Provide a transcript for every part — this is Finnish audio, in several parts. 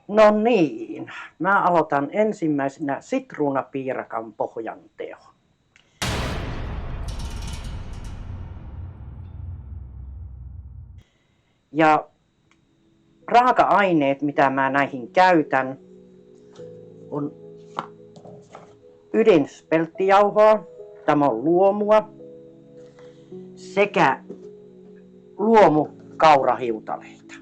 No niin, mä aloitan ensimmäisenä sitruunapiirakan pohjanteo. Ja raaka-aineet, mitä mä näihin käytän, on ydinspelttijauhoa, tämä on luomua, sekä luomukaurahiutaleita.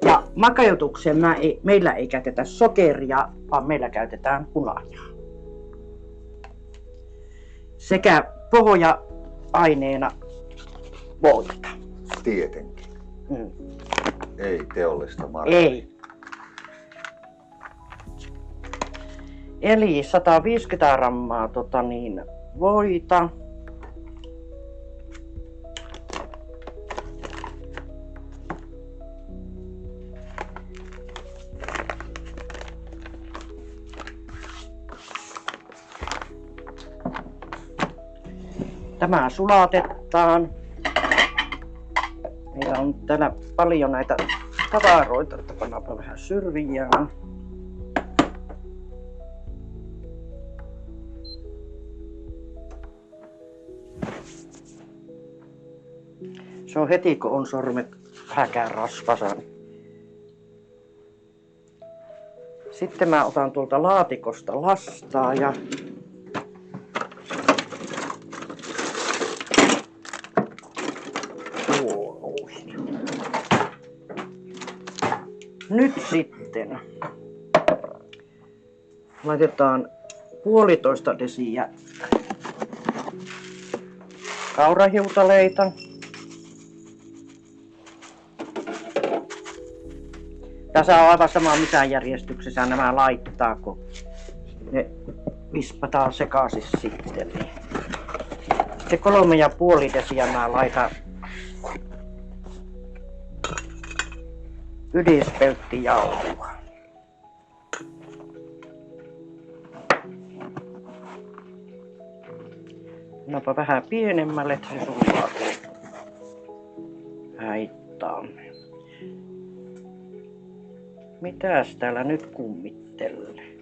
Ja makeutukseen meillä ei käytetä sokeria, vaan meillä käytetään hunajaa. Sekä pohja-aineena voita. Tietenkin. Ei teollista marjaa. Ei. Eli 150 grammaa voita. Tämä sulatetaan. Meillä on täällä paljon näitä tavaroita, että pannaanpa vähän syrjään. Se on heti kun on sormet vähänkään rasvasan. Sitten mä otan tuolta laatikosta lastaa ja nyt sitten laitetaan 1,5 desiä kaurahiutaleita. Tässä on aivan sama mitä järjestyksessä nämä laittaa, kun ne vispataan sekaisin sitten. Sitten 3,5 desiä mä laitan ydinspelttijauhoa. Annapa vähän pienemmälle, että se sulaa haittaa. Mitäs täällä nyt kummittelee?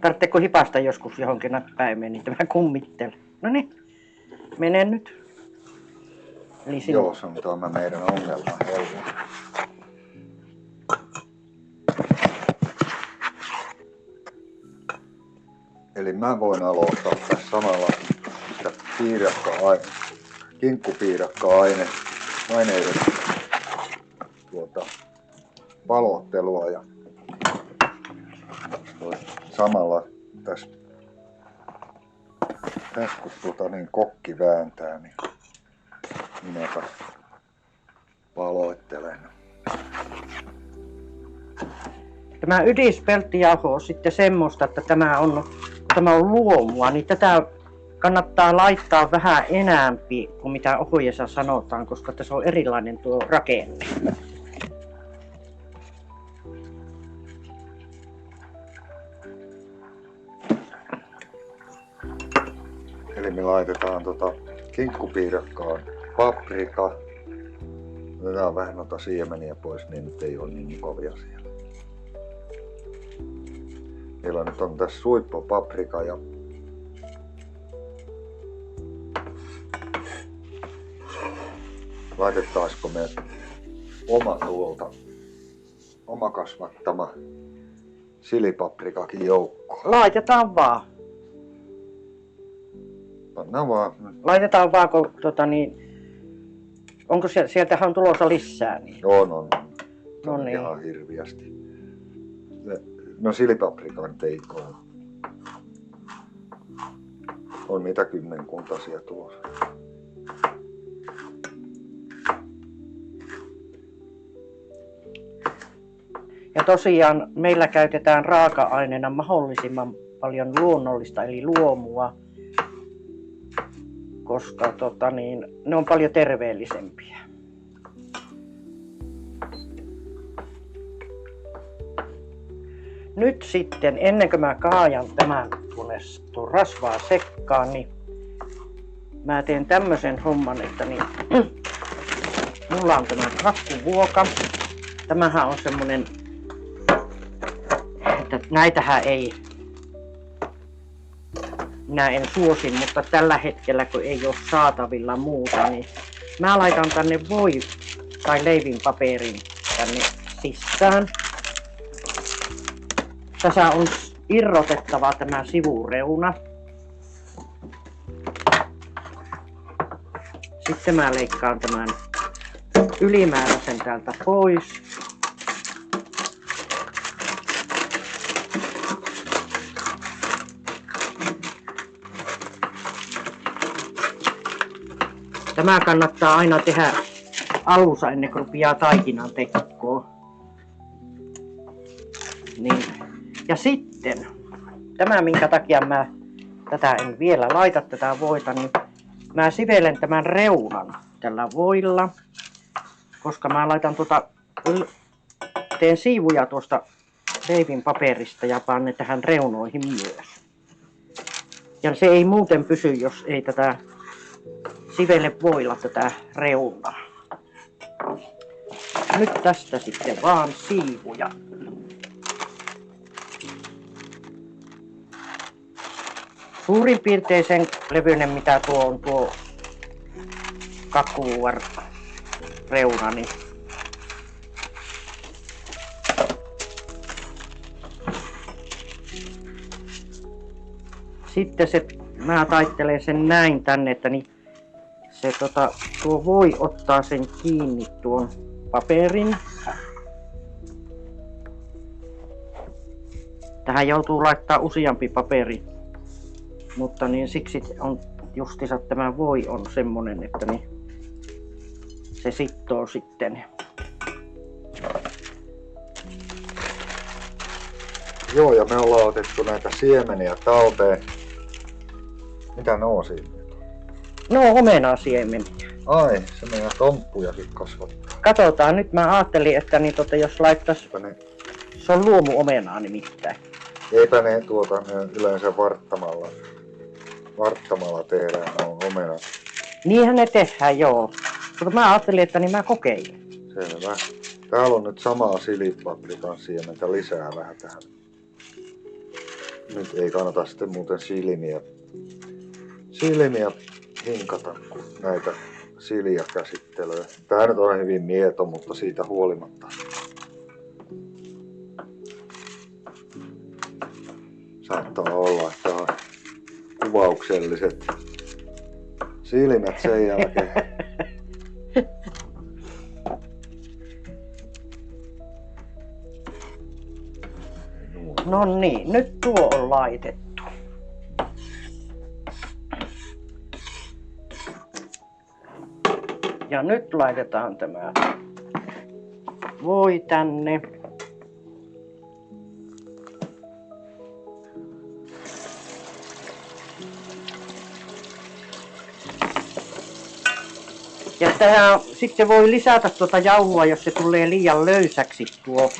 Tarvitseeko hipasta joskus johonkin näppäimeen, niin tämä kummittelee. Noniin, mene nyt. Eli Joo, se on tämä meidän ongelma helppo. Eli mä voin aloittaa tässä samalla sitä kinkkupiirakka-aineiden valottelua ja samalla tässä kun kokki vääntää, niin minäpä valoittelen. Tämä ydinspelttijauho on sitten semmoista, että tämä on luomua, niin tätä kannattaa laittaa vähän enämpi kuin mitä ohjeessa sanotaan, koska tässä on erilainen tuo rakenne. Eli me laitetaan kinkkupiirakkaan paprika. Otetaan vähän noita siemeniä pois, niin nyt ei ole niin kovia siellä. Meillä nyt on tässä suippopaprika ja laitettaisiko me oma kasvattama silipaprikakin joukkoon? Laitetaan vaan. Pannaan vaan. Laitetaan vaan, kun onko sieltähän on tulossa lisää? Niin. On. No niin. Ihan hirviästi. No silipaprika nyt ei ole. On mitä kymmenkuntaisia tulossa. Ja tosiaan meillä käytetään raaka-aineena mahdollisimman paljon luonnollista eli luomua, koska ne on paljon terveellisempiä. Nyt sitten, ennen kuin mä kaajan tämän tuonne rasvaa sekkaan, niin mä teen tämmösen homman, että niin, mulla on tämä kakkuvuoka. Tämähän on semmonen, että näitähän ei, minä en suosin, mutta tällä hetkellä kun ei ole saatavilla muuta, niin mä laitan tänne tai leivinpaperin tänne sisään. Tässä on irrotettava tämä sivureuna. Sitten mä leikkaan tämän ylimääräisen täältä pois. Tämä kannattaa aina tehdä alussa ennen kuin rupeaa taikinan tekoon. Niin. Ja sitten, tämä minkä takia mä tätä en vielä laita tätä voita, niin mä sivelen tämän reunan tällä voilla, koska mä laitan teen siivuja tuosta leivin paperista ja panen ne tähän reunoihin myös. Ja se ei muuten pysy, jos ei tätä sivele voilla tätä reunaa. Nyt tästä sitten vaan siivuja. Suurin piirtein sen levyinen mitä tuo on tuo kakkuvuor reuna, niin sitten mä taittelen sen näin tänne, että niin se tuo voi ottaa sen kiinni tuon paperin. Tähän joutuu laittaa useampi paperi, mutta niin siksi on justiinsa tämä voi on semmonen, että niin se sittoo sitten. Joo, ja me ollaan otettu näitä siemeniä talteen. Mitä ne on siinä? No omenasiemeniä. Ai, se meidän tomppujakin kasvattaa. Katsotaan, nyt mä ajattelin, että niin jos laittais, se on luomuomenaa nimittäin. Eipä ne ne yleensä varttamalla tehdään, ne on omena. Niinhän ne tehdään, joo. Mutta mä ajattelin, että niin mä kokeilen. Selvä. Täällä on nyt samaa silipaprikan siementä lisää vähän tähän. Nyt ei kannata sitten muuten silmiä hinkata, kun näitä siliä käsittelyä. Tää nyt on hyvin mieto, mutta siitä huolimatta. Saattaa olla, että on kuvaukselliset silmät sen jälkeen. No niin, nyt tuo on laitettu. Ja nyt laitetaan tämä voi tänne. Ja tähän sitten voi lisätä tuota jauhoa, jos se tulee liian löysäksi tuo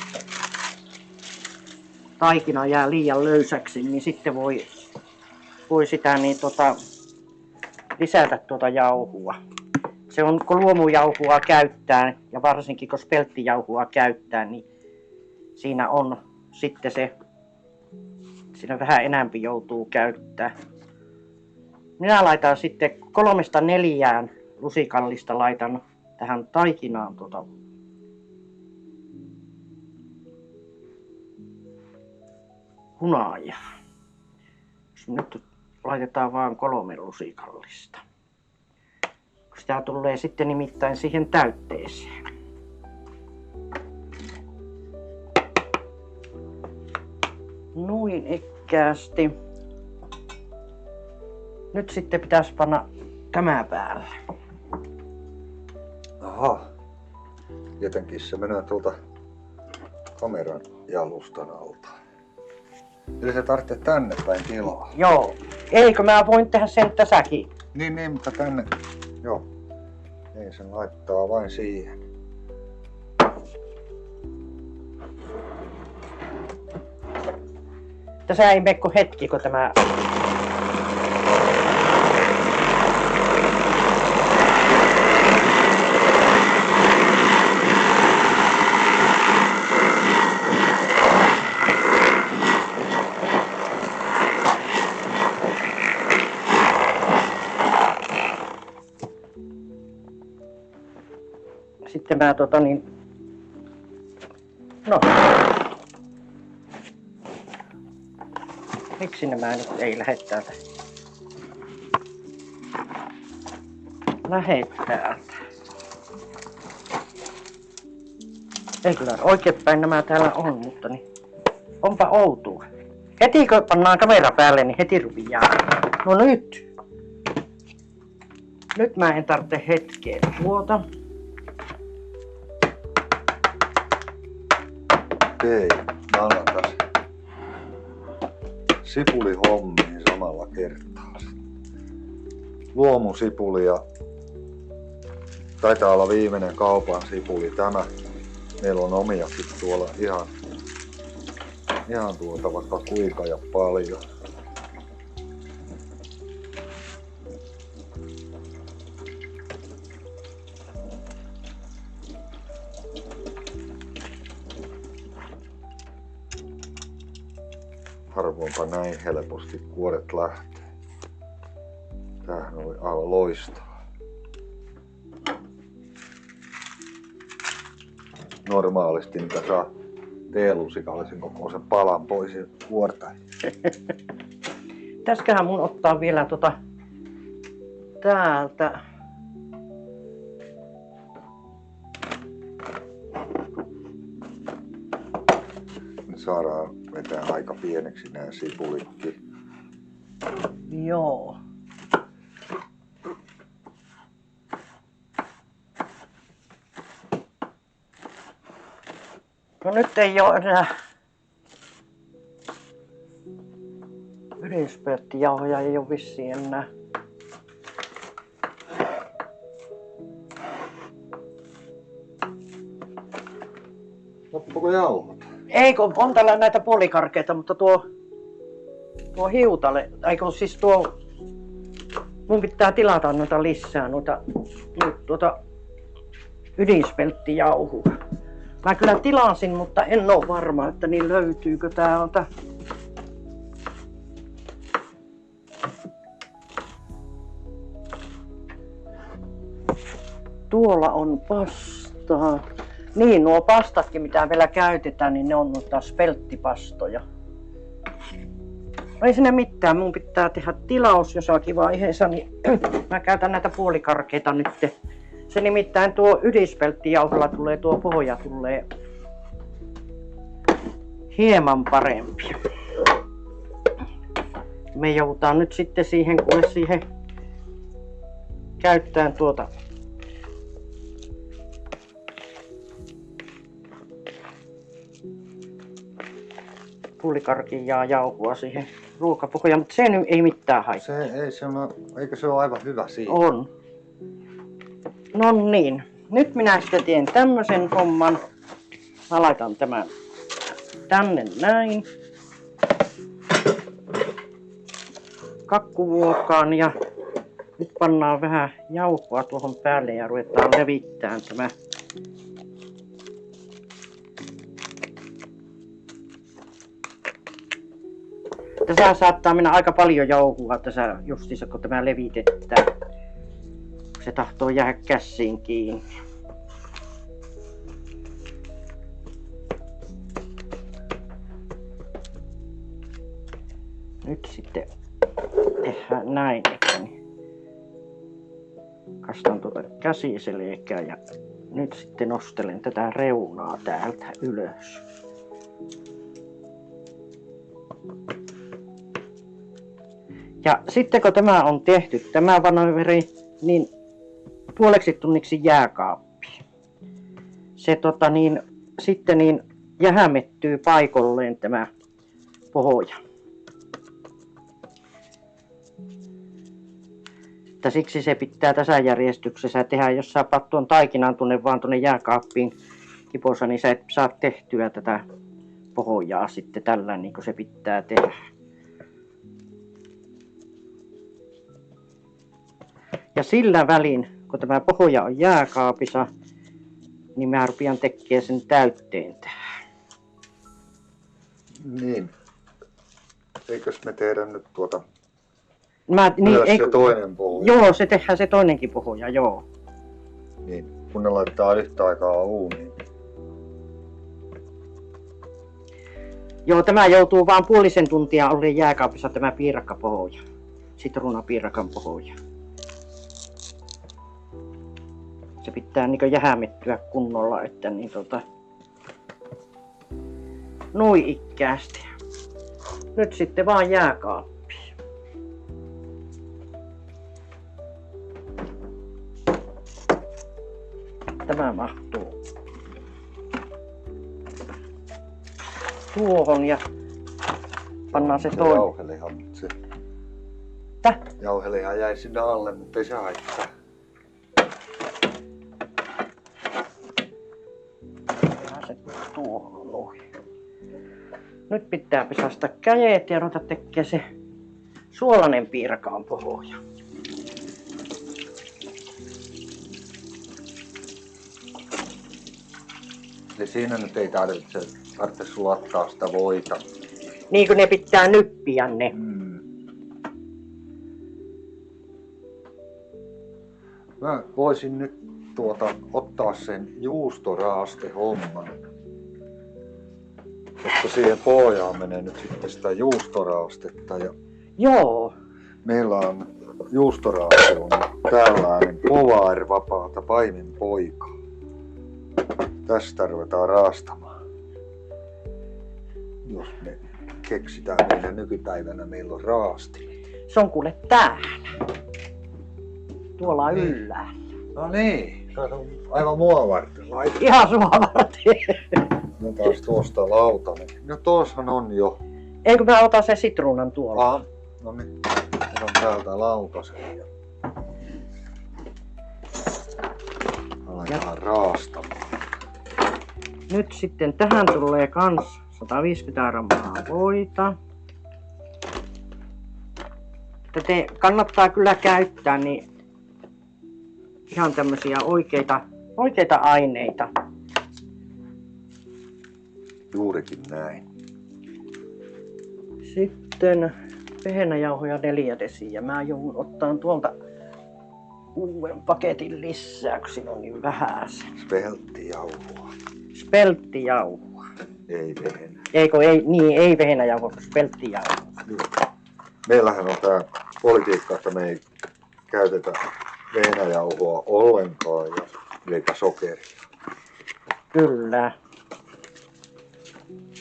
taikina jää liian löysäksi, niin sitten voi sitä niin lisätä tuota jauhua. Se on, kun luomujauhua käyttää ja varsinkin kun spelttijauhua käyttää, niin siinä on sitten siinä vähän enämpi joutuu käyttää. Minä laitan sitten 3-4 lusikallista laitan tähän taikinaan hunajaa. Nyt laitetaan vaan 3 lusikallista. Sitä tulee sitten nimittäin siihen täytteeseen. Noin ekkäästi. Nyt sitten pitäisi panna tämä päälle. Aha. Jotenkin se menee tuolta kameran jalustan alta. Eli se tarvitsee tänne päin tilaa. Joo. Eikö mä voin tehdä sen tässäkin? Niin, mutta tänne. Joo. Ei, sen laittaa vain siihen. Tässä ei mene kuin hetki, kun tämä sitten mä no. Miksi nämä nyt ei lähde täältä? Lähde täältä. Ei kyllä oikeinpäin nämä täällä on, mutta niin onpa outoa. Heti kun pannaan kamera päälle, niin heti rupeaa. No nyt. Nyt mä en tarvitse hetkeä tuota. Okei, mä annan tässä sipulihommiin samalla kertaa. Luomusipuli ja taitaa olla viimeinen kaupan sipuli tämä. Meillä on omiakin tuolla ihan vaikka kuinka ja paljon. Harvoinpa näin helposti kuoret lähtee. Tämähän oli aivan loistavaa. Normaalisti niitä saa teelusikallisen kokoisen palan pois kuorta. Tässähän mun ottaa vielä täältä. Me saadaan vetää aika pieneksi nämä sipulitkin. Joo. No nyt ei oo enää yleispelttijauhoja, ei oo vissiin enää. Loppuko jauhot? Ei, kun on tällä näitä puolikarkeita, mutta tuo hiutale, siis mun pitää tilata noita lisää, noita ydinspelttijauhua. Mä kyllä tilasin, mutta en oo varma, että niin löytyykö täältä. Tuolla on pastaa. Niin, nuo pastatkin, mitä vielä käytetään, niin ne on noita spelttipastoja. No ei sinne mitään, mun pitää tehdä tilaus jossakin vaiheessa, niin mä käytän näitä puolikarkeita nyt. Se nimittäin tuo ydinspelttijauholla tulee, tuo pohja tulee hieman parempi. Me joudutaan nyt sitten siihen, kuule siihen käyttämään puolikarkin ja jauhua siihen ruokapohjaan, mutta se ei mitään haittaa. Eikö se ole aivan hyvä siinä? On. No niin, nyt minä sitten teen tämmösen homman. Mä laitan tämän tänne näin. Kakkuvuokaan ja nyt pannaan vähän jauhoa tuohon päälle ja ruvetaan levittämään tämä. Tässä saattaa mennä aika paljon jauhua tässä justiinsa kun tämä levitetään. Se tahtoo jäädä käsiin kiinni. Nyt sitten tehdään näin, että kastan tuota käsiselkää ja nyt sitten nostelen tätä reunaa täältä ylös. Ja sitten kun tämä on tehty, tämä manööveri, niin puoleksi tunniksi jääkaappiin. Se sitten jähmettyy paikalleen tämä pohja. Että siksi se pitää tässä järjestyksessä tehdä, jos sä paat tuon taikinan tuonne jääkaappiin kipossa, niin sä et saa tehtyä tätä pohjaa sitten tällä niin kuin se pitää tehdä. Ja sillä välin, kun tämä pohja on jääkaapissa, niin mä rupean tekemään sen täytteen tähän. Niin. Eikös me tehdä nyt Myös se toinen pohja? Joo, se tehdään se toinenkin pohja, joo. Niin. kun ne laitetaan yhtä aikaa uuniin. Joo, tämä joutuu vaan puolisen tuntia olleen jääkaapissa tämä piirakkapohja. Sitruunapiirakan pohja. Se pitää niin jähämettyä kunnolla, että niin nui ikkäästi. Nyt sitten vaan jääkaappiin. Tämä mahtuu tuohon ja pannaan se toinen. Jauhelihan nyt se. Jauhelihan jäi sinne alle, mutta ei se haittaa. Se tuohon noin. Nyt pitää pesasta kädet ja ruveta tekemään se suolainen piirakaan pohja. Eli siinä nyt ei tarvitse sulattaa sitä voita. Niin kuin ne pitää nyppiä ne. Mä voisin nyt ottaa sen juustoraastehomman. Koska siihen pohjaan menee nyt sitten sitä juustoraastetta. Ja Joo. meillä on juustoraaste on tällainen povaarivapaata paimenpoikaa. Tästä ruvetaan raastamaan. Jos me keksitään meidän nykypäivänä, meillä on raastimet. Se on kuule täällä. Tuolla ylhäällä. No niin, se on aivan mua varten. Ihan sua varten. No taas tuosta lautanen. No tuossahan on jo. Eikö mä otan sen sitruunan tuolla? No niin, otan täältä lautasen ja aletaan raastamaan. Nyt sitten tähän tulee kans 150 grammaa voita. Kannattaa kyllä käyttää niin ihan tämmösiä oikeita aineita. Juurikin näin. Sitten vehnäjauhoja 4 desiä. Mä joudun ottaan tuolta uuden paketin lisää, kun siinä on niin vähän. Spelttijauhoa. Spelttijauhoa. Ei vehnä. Ei vehnäjauhoa, spelttijauhoa. Meillähän on tää politiikka, että me ei käytetä vehnäjauhoa ollenkaan eikä sokeria. Kyllä.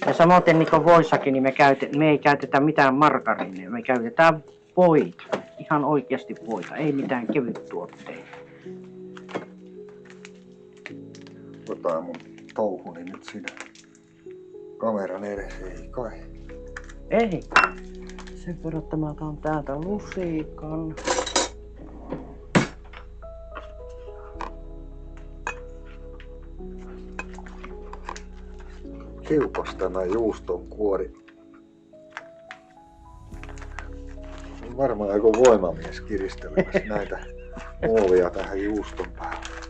Ja samoin niin kuin voissakin, niin me ei käytetä mitään margariinia, me käytetään voita. Ihan oikeasti voita, ei mitään kevyttuotteita. Otan mun touhuni nyt siinä kameran edessä, ei kai. Ei. Sen verran, että mä otan täältä lusikan. Kiupas tämä juuston kuori. On varmaan joku voimamies kiristelemässä näitä muovia tähän juuston päälle.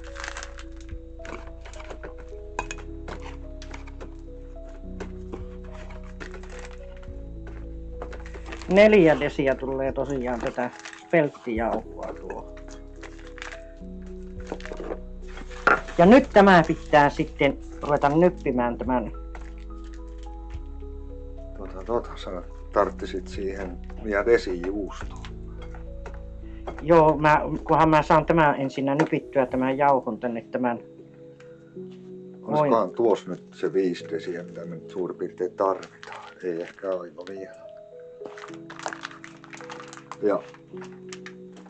Neljä desiä tulee tosiaan tätä spelttijauhoa tuohon. Ja nyt tämä pitää sitten ruveta nyppimään tämän. Sä tarttisit siihen vielä desijuustoa. Joo, kunhan mä saan tämän ensinnä nypittyä tämän jauhon tänne tämän. Olisikohan tuossa nyt se 5 desiä, mitä me nyt suurin piirtein tarvitaan. Ei ehkä aivan vielä. Ja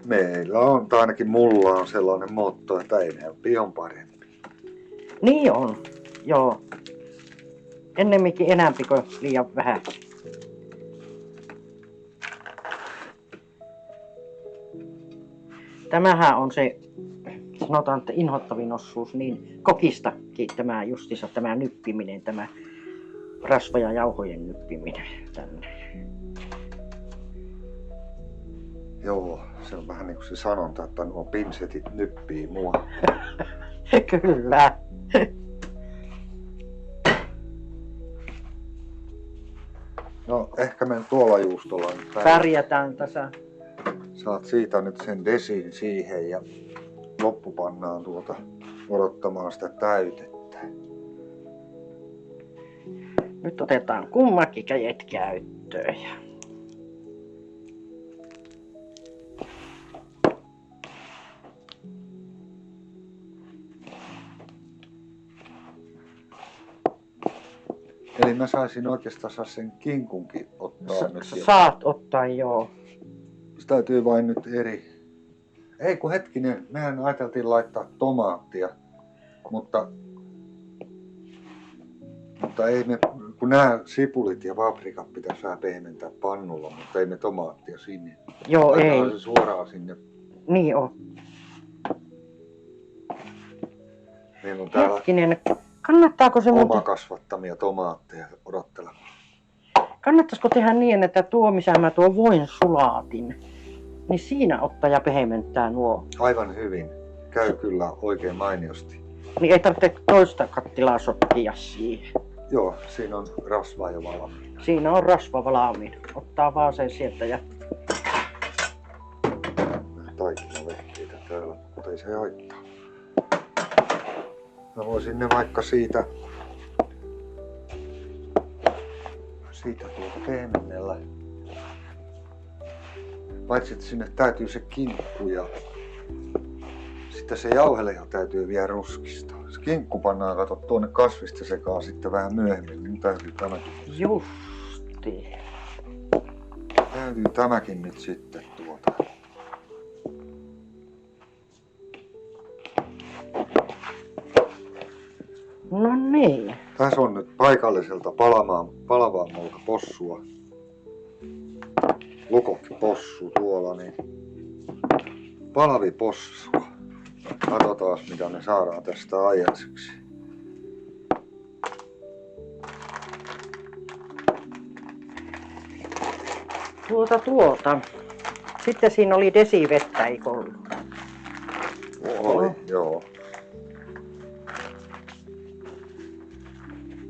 meillä on, tai ainakin mulla on sellainen motto, että enempi on parempi. Niin on, joo. Ennemminkin enämpi kuin liian vähän. Tämähän on se, sanotaan, että inhottavin osuus, niin kokistakin tämä justissa tämä nyppiminen, tämä rasva- ja jauhojen nyppiminen tänne. Joo, se on vähän niin kuin se sanonta, että nuo pinsetit nyppii mua. Kyllä. No ehkä me tuolla juustolla nyt Pärjätään tässä. Saat siitä nyt sen desin siihen ja loppu pannaan odottamaan sitä täytettä. Nyt otetaan kummakin kädet käyttöön. Eli mä saisin oikeastaan sen kinkunkin ottaa nyt. Saat ottaa, joo. Se täytyy vain nyt eri. Ei kun hetkinen, mehän ajateltiin laittaa tomaattia, mutta ei me, kun nämä sipulit ja paprikat pitäisi vähän pehmentää pannulla, mutta ei me tomaattia sinne. Joo, laitetaan ei. Se suoraan sinne. Niin on. Meillä on täällä Hetkinen, kannattaako se muuten... kasvattamia tomaatteja odottelemaan. Kannattaisiko tehdä niin, että tuo missä mä tuon voin sulaatin, niin siinä ottaa ja pehmentää nuo. Aivan hyvin. Käy kyllä oikein mainiosti. Niin ei tarvitse toista kattilaa sotkia siihen. Joo, siinä on rasvaa jo valmiina. Siinä on rasva valmiina. Ottaa vaan sen sieltä ja... Taikinavehkeitä täällä, mutta ei se haittaa. Mä voisin ne vaikka siitä tuolta pehmennellä. Paitsi että sinne täytyy se kinkku ja sitten se jauheleja täytyy vielä ruskistaa. Se kinkku pannaan kato tuonne kasvista sekaan sitten vähän myöhemmin. Niin täytyy tämäkin. Justi. Täytyy tämäkin nyt sitten tuota. No niin. Tässä on nyt paikalliselta palavaa possua. Lukokkipossu tuolla, niin palavipossua. Katsotaan mitä me saadaan tästä aikaiseksi. Tuota. Sitten siinä oli desivettä, eikö ollut? Oli, joo.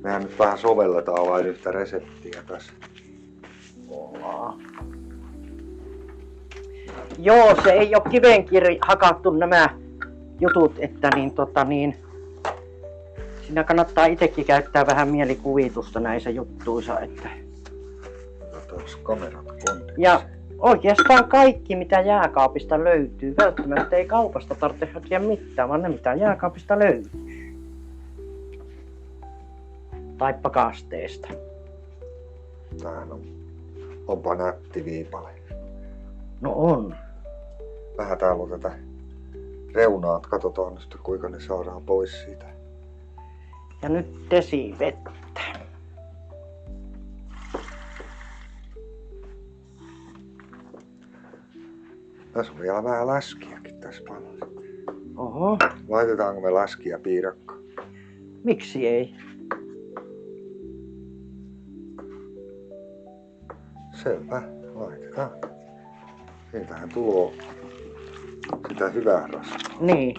Mehän nyt vähän sovelletaan vain yhtä reseptiä tässä. Ollaan. Joo, se ei ole kivenkirja hakattu nämä jutut, että siinä kannattaa itsekin käyttää vähän mielikuvitusta näissä juttuissa, että... Otetaan kamerat kontekstiin. Ja oikeastaan kaikki mitä jääkaapista löytyy, välttämättä ei kaupasta tarvitse hakea mitään, vaan ne mitä jääkaapista löytyy. Tai pakasteesta. Tämähän onpa nätti viipale. No on. Vähän täällä on tätä reunaa, katsotaan nyt kuinka ne saadaan pois siitä. Ja nyt desivettä. Tässä on vielä vähän läskiäkin tässä panossa. Oho, Laitetaanko me läskiä piirakkaan? miksi ei? Selvä, laitetaan. Siitähän tulee sitä hyvää rasvaa. Niin.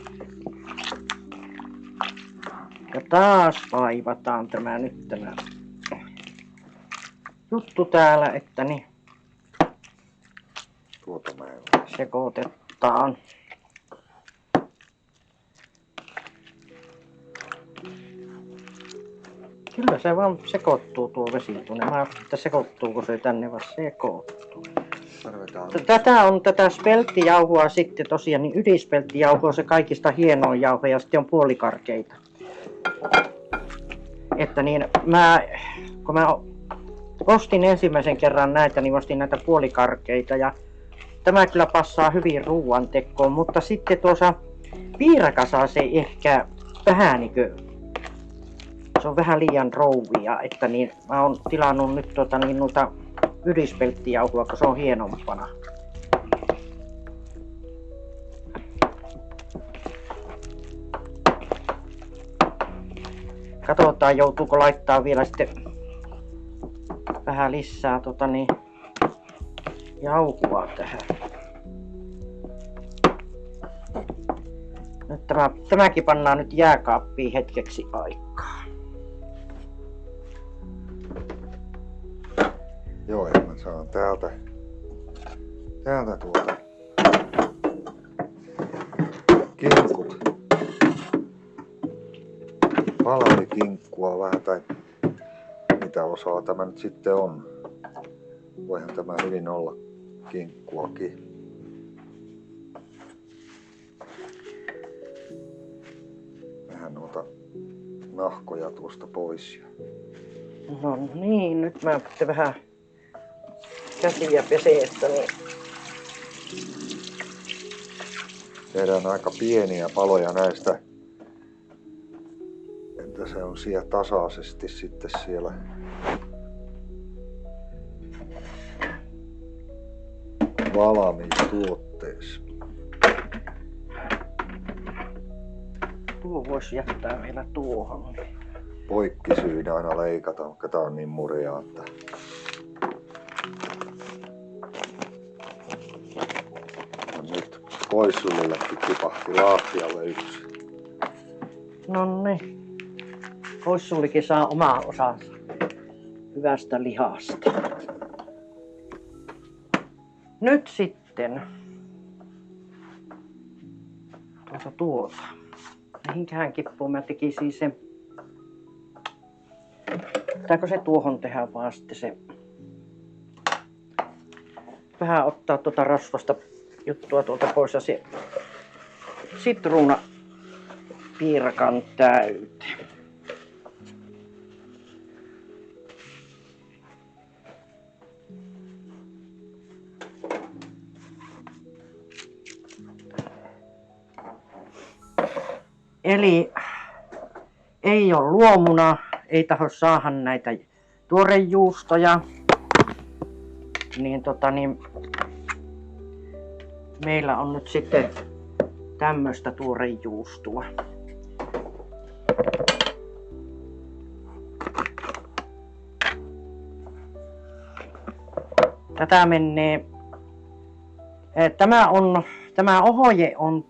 Ja taas vaivataan tämä juttu täällä, että niin Tuota mä en sekoitetaan. Kyllä se vaan sekoittuu tuo vesi tuonne. Mä ajattelin, että sekoittuuko se tänne, vaan sekoittuu. Tätä on tätä spelttijauhoa sitten tosiaan, niin ydinspelttijauho on se kaikista hienoin jauho ja sitten on puolikarkeita. Että niin kun mä ostin ensimmäisen kerran näitä, niin ostin näitä puolikarkeita ja tämä kyllä passaa hyvin ruoantekoon, mutta sitten tuossa piirakassa se ehkä vähän se on vähän liian rouvia, että niin mä oon tilannut nyt noita ydinspelttijauhoa, kun se on hienompana. Katsotaan joutuuko laittaa vielä sitten vähän lisää jauhoa tähän. Nyt tämäkin pannaan nyt jääkaappiin hetkeksi aikaa. Joo, ja mä saan täältä kinkut. kinkkua vähän tai mitä osaa tämä nyt sitten on. Voihan tämä hyvin olla kinkkuakin. Vähän noita nahkoja tuosta pois. No niin, nyt mä pitää vähän käsiä peseessä. Niin. Tehdään aika pieniä paloja näistä. Että se on siellä tasaisesti sitten siellä. Valmiissa tuotteessa. Tuo voisi jättää vielä tuohon. Poikkisyyn aina leikata, mutta tää on niin murea, että ja nyt poissulillekin tipahti laahtialle yksi. Nonni. Poissullikin saa omaa osansa hyvästä lihasta. Nyt sitten tuota. Mihinkähän kippuun mä tekisin sen. Pitääkö se tuohon tehdä vaan sitten se. Vähän ottaa tuota rasvasta juttua tuolta pois ja se sitruuna piirakan täyteen. Eli ei ole luomuna, ei tahdo saada näitä tuorejuustoja. Niin, meillä on nyt sitten tämmöistä tuorejuustoa. Tätä menee. Tämä ohoje on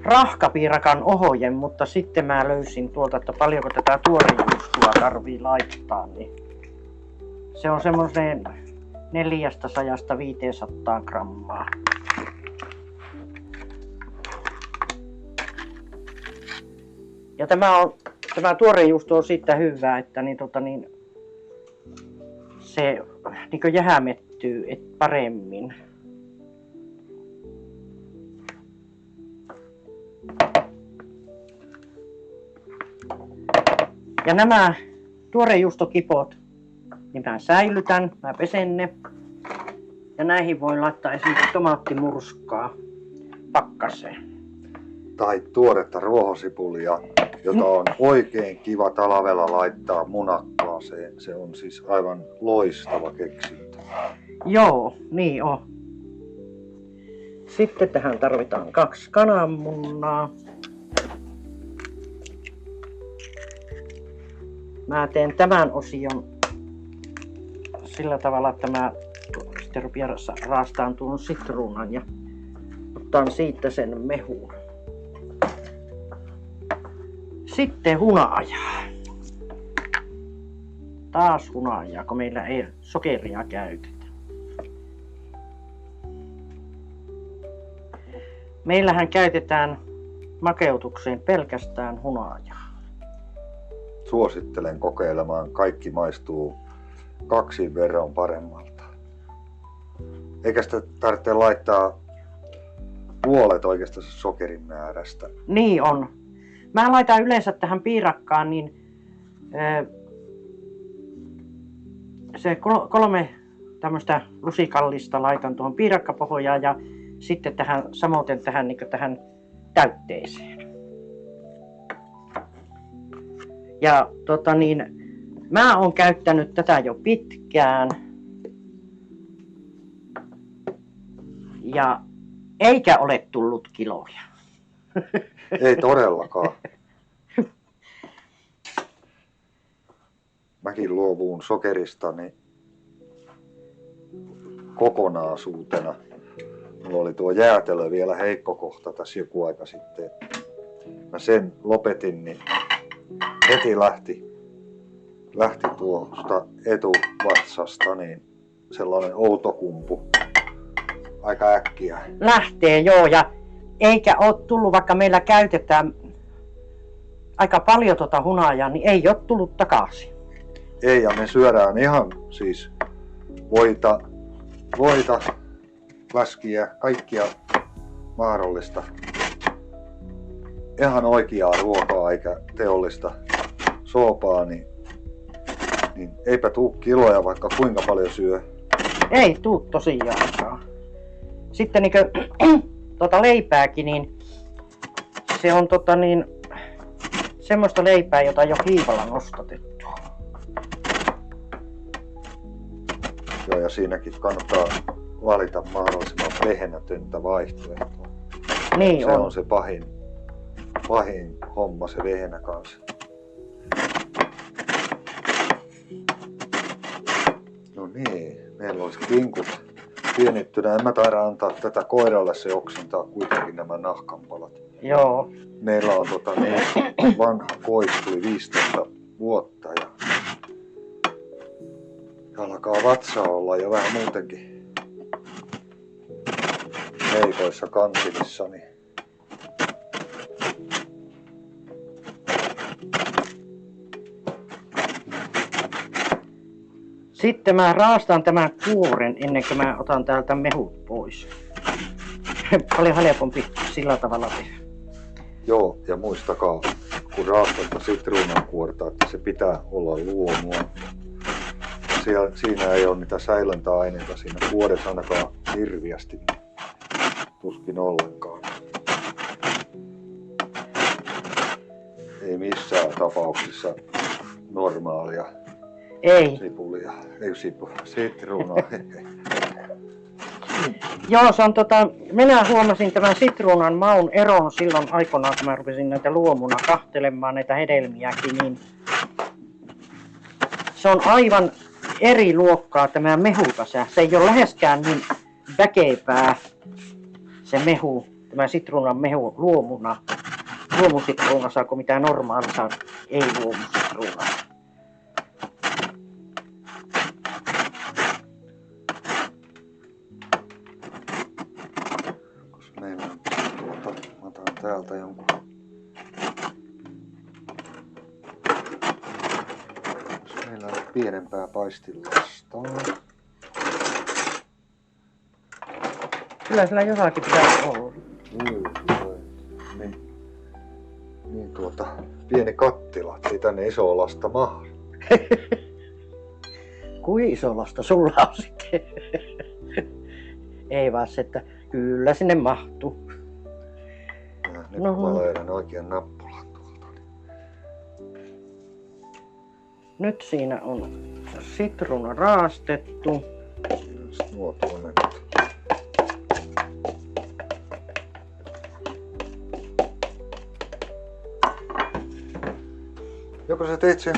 rahkapiirakan ohojen, mutta sitten mä löysin tuolta, että paljonko tätä tuorejuustoa tarvii laittaa, niin se on semmoinen 400–500 grammaa. Ja tämä tuorejuusto on siitä hyvää, että se niin jähmettyy paremmin. Ja nämä tuorejuustokipot, niin mä säilytän, mä pesen ne. Ja näihin voi laittaa esimerkiksi tomaattimurskaa pakkaseen. Tai tuoretta ruohosipulia, jota on oikein kiva talvella laittaa munakkaaseen. Se on siis aivan loistava keksintö. Joo, niin on. Sitten tähän tarvitaan 2 kananmunaa. Mä teen tämän osion sillä tavalla, että mä sitten rupean raastaan tuon sitruunan ja otan siitä sen mehun. Sitten hunajaa. Taas hunajaa, kun meillä ei sokeria käytetä. Meillähän käytetään makeutukseen pelkästään hunajaa. Suosittelen kokeilemaan. Kaikki maistuu 2 verran paremmalta. Eikä sitä tarvitse laittaa puolet oikeastaan sokerin määrästä. Niin on. Mä laitan yleensä tähän piirakkaan niin se 3 tämmöistä lusikallista laitan tuohon piirakkapohjaan ja sitten samoin tähän täytteeseen. Ja mä oon käyttänyt tätä jo pitkään. Ja eikä ole tullut kiloja. Ei todellakaan. Mäkin luovuun sokeristani kokonaisuutena. Mulla oli tuo jäätelö vielä heikko kohta tässä joku aika sitten. Mä sen lopetin, niin heti lähti tuosta etuvatsasta niin sellainen outokumpu. aika äkkiä. Lähtee joo, ja eikä ole tullut, vaikka meillä käytetään aika paljon tuota hunajaa, niin ei ole tullut takaisin. Ei, ja me syödään ihan siis voita, läskiä, kaikkia mahdollista. Ihan oikeaa ruokaa eikä teollista soopaa, niin eipä tuu kiloja vaikka kuinka paljon syö. Ei tuu tosiaankaan. Sitten tuota leipääkin, niin se on semmoista leipää, jota ei ole hiivalla nostatettu. Joo, ja siinäkin kannattaa valita mahdollisimman vehenätöntä vaihtoehtoa. Niin se on se pahin homma, se vehenä kanssa. No niin, meillä olisi kinkut pienittynä. En mä taida antaa tätä koiralle, se oksentaa kuitenkin nämä nahkanpalat. Joo. Meillä on vanha koivu, tuli 15 vuotta ja alkaa vatsa olla jo vähän muutenkin heikoissa kantimissa. Niin sitten mä raastan tämän kuoren ennen kuin mä otan täältä mehut pois. Paljon helpompi sillä tavalla tehdä. joo, ja muistakaa, kun raastatte sitruunankuorta, että se pitää olla luomua. Siinä ei ole niitä säilöntäaineita siinä kuoressa ainakaan hirviästi, tuskin ollenkaan. Ei missään tapauksessa normaalia sipulia, sitruunaa. Joo, se on minä huomasin tämän sitruunan maun eron silloin aikoinaan, kun mä rupesin näitä luomuna kahtelemaan näitä hedelmiäkin, niin se on aivan eri luokkaa tämä mehu tässä. Se ei ole läheskään niin väkevää se mehu, tämä sitruunan mehu luomuna. Luomusitruuna saako mitään normaalissa ei luomusitruuna. Meillä on mä otan täältä jonkun. Meillä on pienempää paistilastaa. Kyllä sillä jotakin pitää olla. Niin pieni kattila, ei tänne isoa lasta mahdu. Kuin iso lasta sulla on sitten? Ei vaan se, että kyllä sinne mahtuu. Nyt kun mä löydän oikean nappulan tuolta. Nyt siinä on sitruuna raastettu. Just nuo tuonne. Joko sä teit sen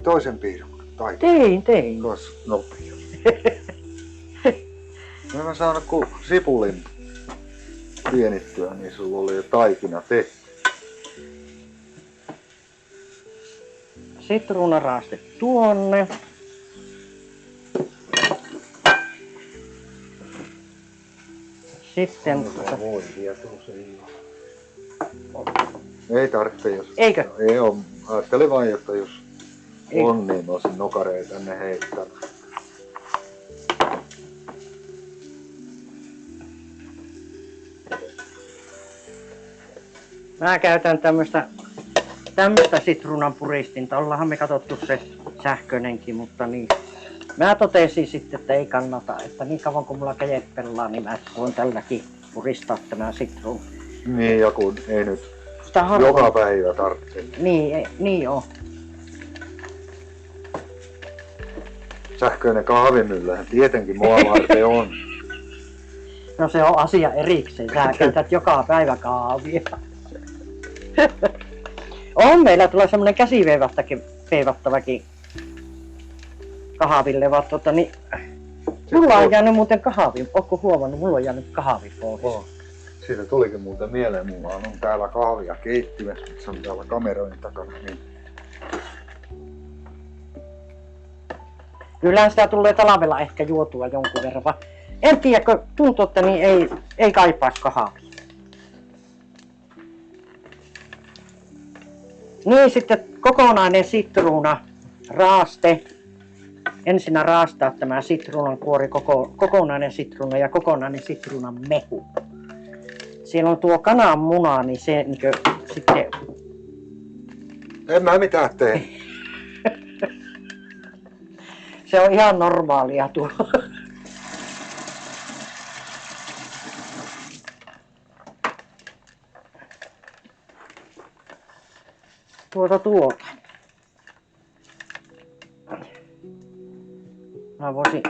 toisen piirakon? Tein. Tuossa nopea. Mä en saanut kun sipulin pienittyä, niin sulla oli jo taikina tehty. Sitruuna raaste tuonne. Sitten ei tarvitse, jos... Eikö? Ei oo. Ajattelin vain, että jos Ei. on, niin olisin nokareita tänne heittänyt. Mä käytän tämmöstä sitruunan puristinta. Ollaanhan me katsottu se sähköinenkin, mutta niin. Mä totesin sitten, että ei kannata, että niin kauan kun mulla kädet pelaa, niin mä voin tälläkin puristaa tämän sitruun. Niin, ja kun ei nyt Sitä joka päivä tarvitse. Niin on. Sähköinen kahvimyllähän tietenkin mua varten on. No se on asia erikseen. Sä käytät joka päivä kahvia. On meillä tulee semmonen käsiveivattavakin kahville, vaan niin mulla on jäänyt muuten kahvi. Ootko huomannut, mulla on jäänyt kahvi pois. Siitä tulikin muuten mieleen, mulla on täällä kahvia keittimessä, se on täällä kameroiden takana. Niin... Kyllä sitä tulee talvella ehkä juotua jonkun verran, vaan En tiedä, kun tuntuu, että niin ei kaipaisi kahvia. Niin sitten kokonainen sitruuna raaste. Ensinnä raastaa tämä sitruunan kuori, kokonainen sitruuna ja kokonainen sitruunan mehu. Siellä on tuo kananmuna, niin se niin sitten... En mä mitään tee. Se on ihan normaalia tuo. Tuota. Mä voisin...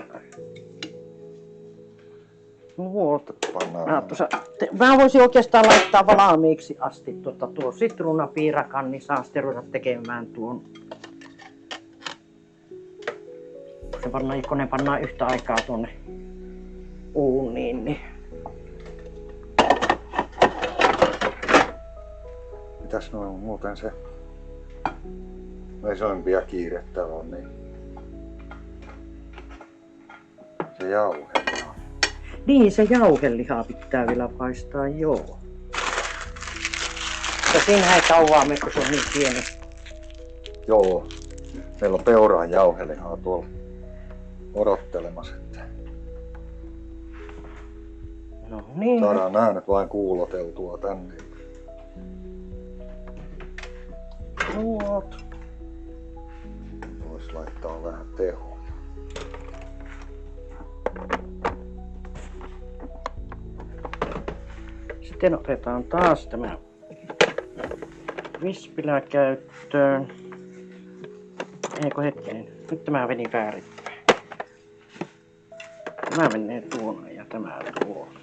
Mä voisin oikeastaan laittaa valmiiksi asti tuo sitruunapiirakan, niin saa sitten ruveta tekemään tuon. Kun ne pannaan yhtä aikaa tuonne uuniin, niin... Mitäs noin muuten se? Ei soimpia kiirettä on, niin... Se jauheliha. Niin, se jauhelihaa pitää vielä paistaa, joo. Mutta siinä ei kauaa mene, kun se on niin pieni. Joo. Meillä on peuraan jauhelihaa tuolla odottelemassa, että No niin. saadaan nää nyt vain kuuloteltua tänne. Nuot. Vois laittaa vähän tehoa. Sitten otetaan taas tämä vispilä käyttöön. Eikö hetkinen, nyt tämä meni väärinpäin. Tämä menee tuonne ja tämä tuonne.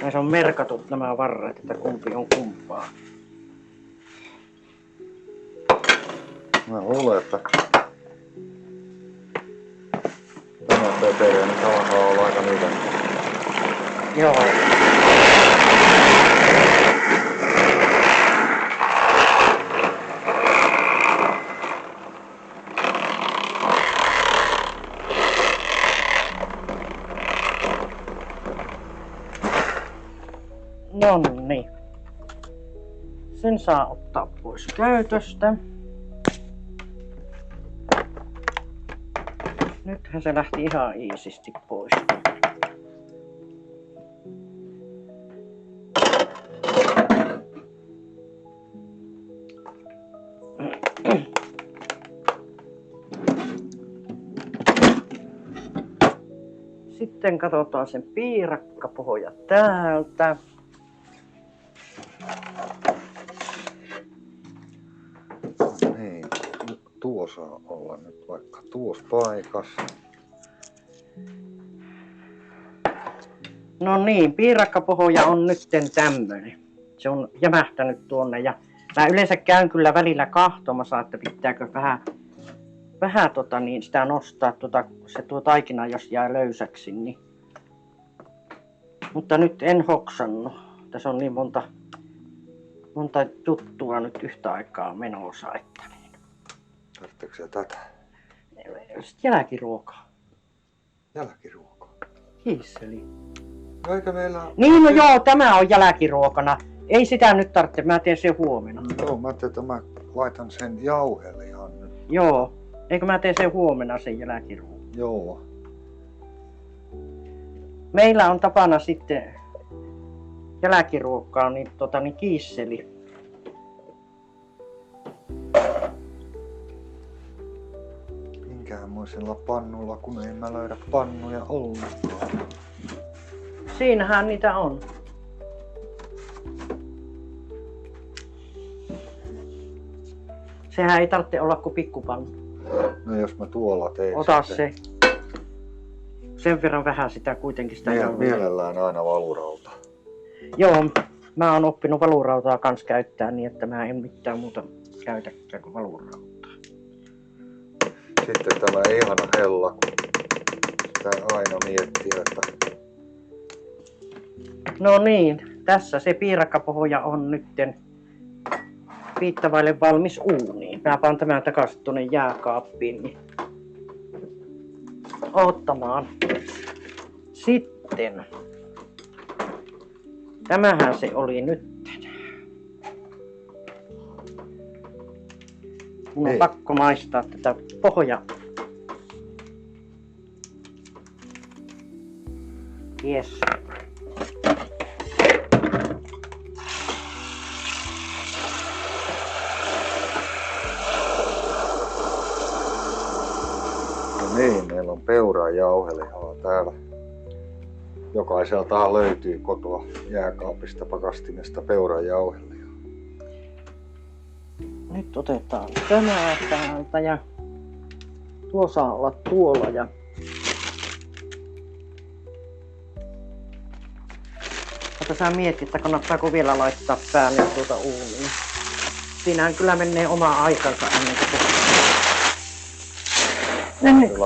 Näissä on merkatut nämä varret, että kumpi on kumpaa. Mä luulen, että tämä peperi nyt alkaa olla aika niitä. Joo. Nonni. Sen saa ottaa pois käytöstä. Nythän se lähti ihan iisisti pois. Sitten katsotaan sen piirakkapohja täältä. Niin, tuo saa olla nyt vaikka tuossa paikassa. No niin, piirakkapohja on nytten tämmönen. Se on jämähtänyt tuonne ja mä yleensä käyn kyllä välillä kahtomassa, että pitääkö vähän niin sitä nostaa se tuo taikina, jos jää löysäksi, niin. Mutta nyt en hoksannut. Tässä on niin monta juttua nyt yhtä aikaa menossa, että niin. Tarvitsetko sä tätä? Sitten jälkiruokaa. Jälkiruokaa. Kiisseli. No eikä meillä... Niin no joo, tämä on jälkiruokana. Ei sitä nyt tarvitse, mä teen sen huomenna. Joo, mä ajattelin, että mä laitan sen jauhelihan nyt. Joo, eikö mä teen sen huomenna sen jälkiruokan? Joo. Meillä on tapana sitten jälkiruokkaa niin, kiisseli. Minkäänmoisella pannulla, kun en mä löydä pannuja ollenkaan. Siinähän niitä on. Sehän ei tarvitse olla kuin pikkupannu. No jos mä tuolla teen Ota sitten. se. Sen verran vähän sitä kuitenkin sitä Mielellään aina valurauta. Joo, mä oon oppinut valurautaa kans käyttää niin, että mä en mitään muuta käytäkään kuin valurautaa. Sitten tämä ihana hella, kun sitä aina miettii, että... No niin, tässä se piirakkapohja on nytten viittavaille valmis uuniin. Mä paan tämän takaisin tuonne jääkaappiin niin ottamaan. Sitten. Tämähän se oli nyt. Mun on Ei. pakko maistaa tätä pohjaa. Yes. No niin, meillä on peuraa jauhelihaa täällä. Jokaiseltahan löytyy kotoa jääkaapista pakastimesta peuran jauhelihaa. Nyt otetaan tämä täältä ja tuo saa olla tuolla ja mutta sä mietit, että kannattaako vielä laittaa päälle tuota uunia. Siinähän kyllä menee oma aikansa ennen kuin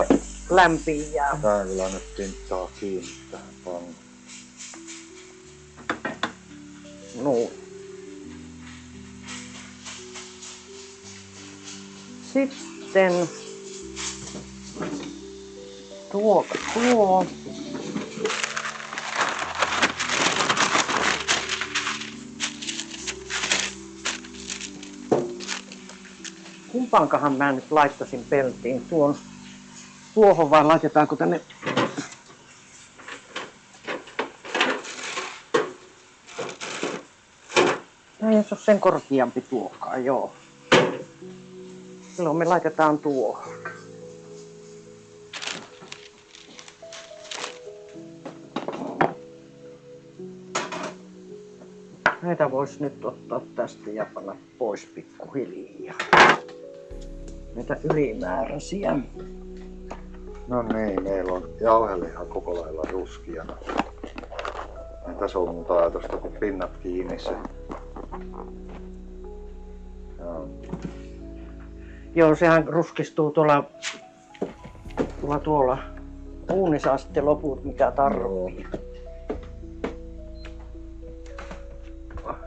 se lämpiää. Tää kyllä nyt pinttaa kiinni tähän pannuun. Noin. Sitten tuo. Kumpaankahan mä nyt laittaisin peltiin tuohon vai laitetaanko tänne? Ei se ole sen korkeampi tuokaan, joo. Silloin me laitetaan tuohon. Näitä voisi nyt ottaa tästä ja panna pois pikkuhiljaa. Näitä ylimääräisiä. No niin, meillä on jauheliha koko lailla ruskeana. Tässä on muuta ajatusta kun pinnat kiinni se. Joo, sehän ruskistuu tuolla uunissa sitten loput mitä tarvii.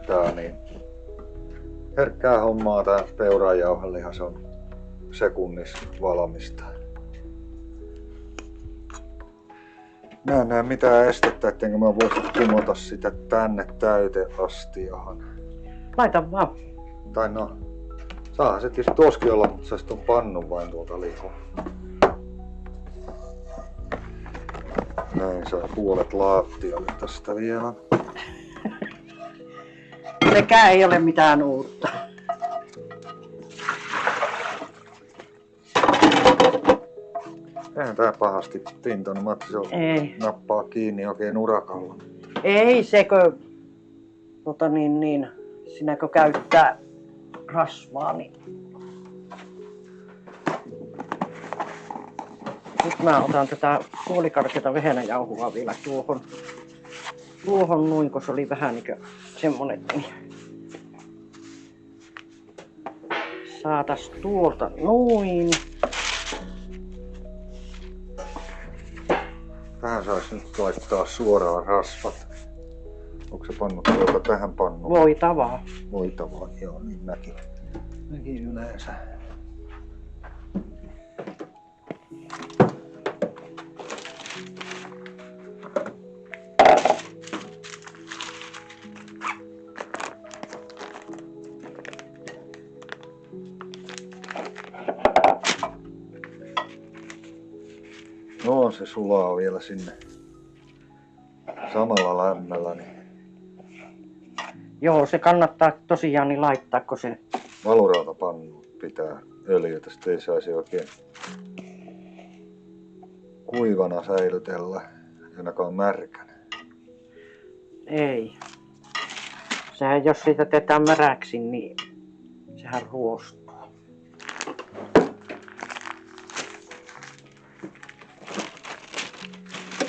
Tää on niin herkkää hommaa tää peuran jauheliha, se on sekunnissa valmista. Mä en näe mitään estettä, ettenkö mä voisi kumota sitä tänne täyteastiahan. Laita vaan. Tai no, saahan se tietysti tuoskin olla, mutta sä sit on pannun vain tuolta lihoa. Näin saa puolet laattialle tästä vielä. Sekään ei ole mitään uutta. Eihän tää pahasti pintonut, mä ajattelin, se Ei. nappaa kiinni oikein urakalla. Ei sekö, sinäkö käyttää rasvaa, niin nyt mä otan tätä puolikarkeata vehnäjauhoa vielä tuohon noin, kun se oli vähän niinkö semmonen, niin saatas tuolta noin. Tähän saisi nyt laittaa suoraan rasvat. Onko se pannut tuolta tähän pannuun? Voitavaa. Voitavaa, joo, niin mäkin yleensä. No se sulaa vielä sinne samalla lämmöllä, niin Joo, se kannattaa tosiaan niin laittaa, kun se valurautapannuun pitää öljytä, sitä ei saisi oikein kuivana säilytellä, ainakaan märkänä. ei. Sehän jos siitä teetään märäksi, niin sehän ruostuu.